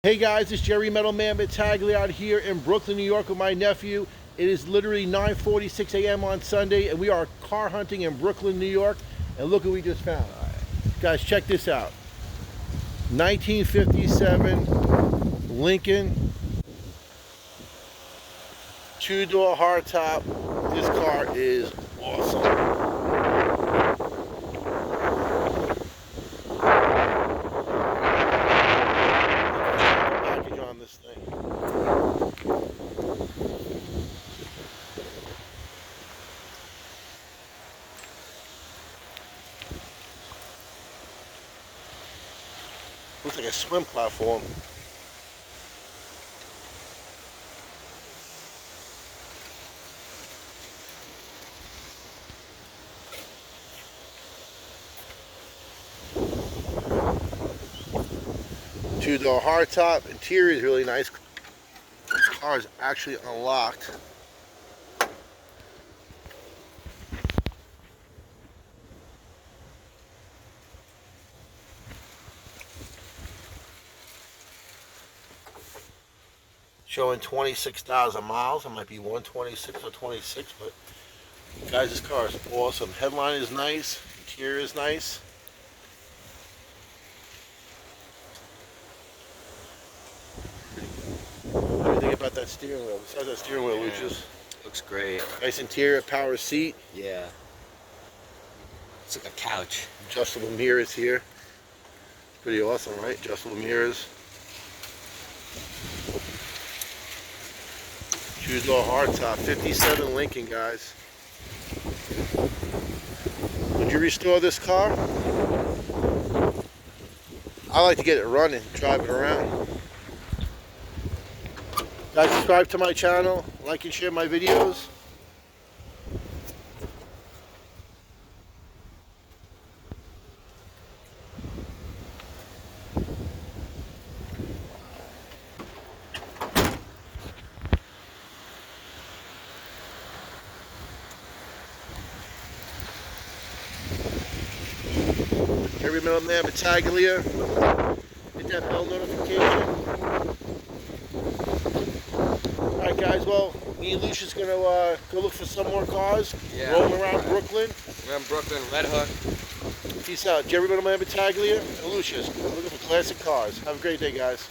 Hey guys, it's Jerry Metalman Battaglia out here in Brooklyn, New York with my nephew. It is literally 9:46 a.m. on Sunday and we are car hunting in Brooklyn, New York. And look what we just found. Guys, check this out. 1957 Lincoln, two-door hardtop. This car is awesome. This thing. Looks like a swim platform. Two-door hardtop. Interior is really nice. This car is actually unlocked. Showing 26,000 miles. It might be 126 or 26, but guys, this car is awesome. Headline is nice. Interior is nice. What do you think about that steering wheel? Besides that steering wheel, Lucius? Looks great. Nice interior, power seat. Yeah. It's like a couch. Adjustable mirrors here. Pretty awesome, right? Adjustable mirrors. Two-door hardtop, 57 Lincoln, guys. Would you restore this car? I like to get it running, drive it around. Guys, subscribe to my channel, like and share my videos. Every middleman Battaglia. Hit that bell notification. Alright guys, well, me and Lucia's gonna go look for some more cars. Yeah. Roam around Brooklyn. We're in Brooklyn, Red Hook. Peace out. Jerry Middleman Battaglia and Lucia's looking for classic cars. Have a great day, guys.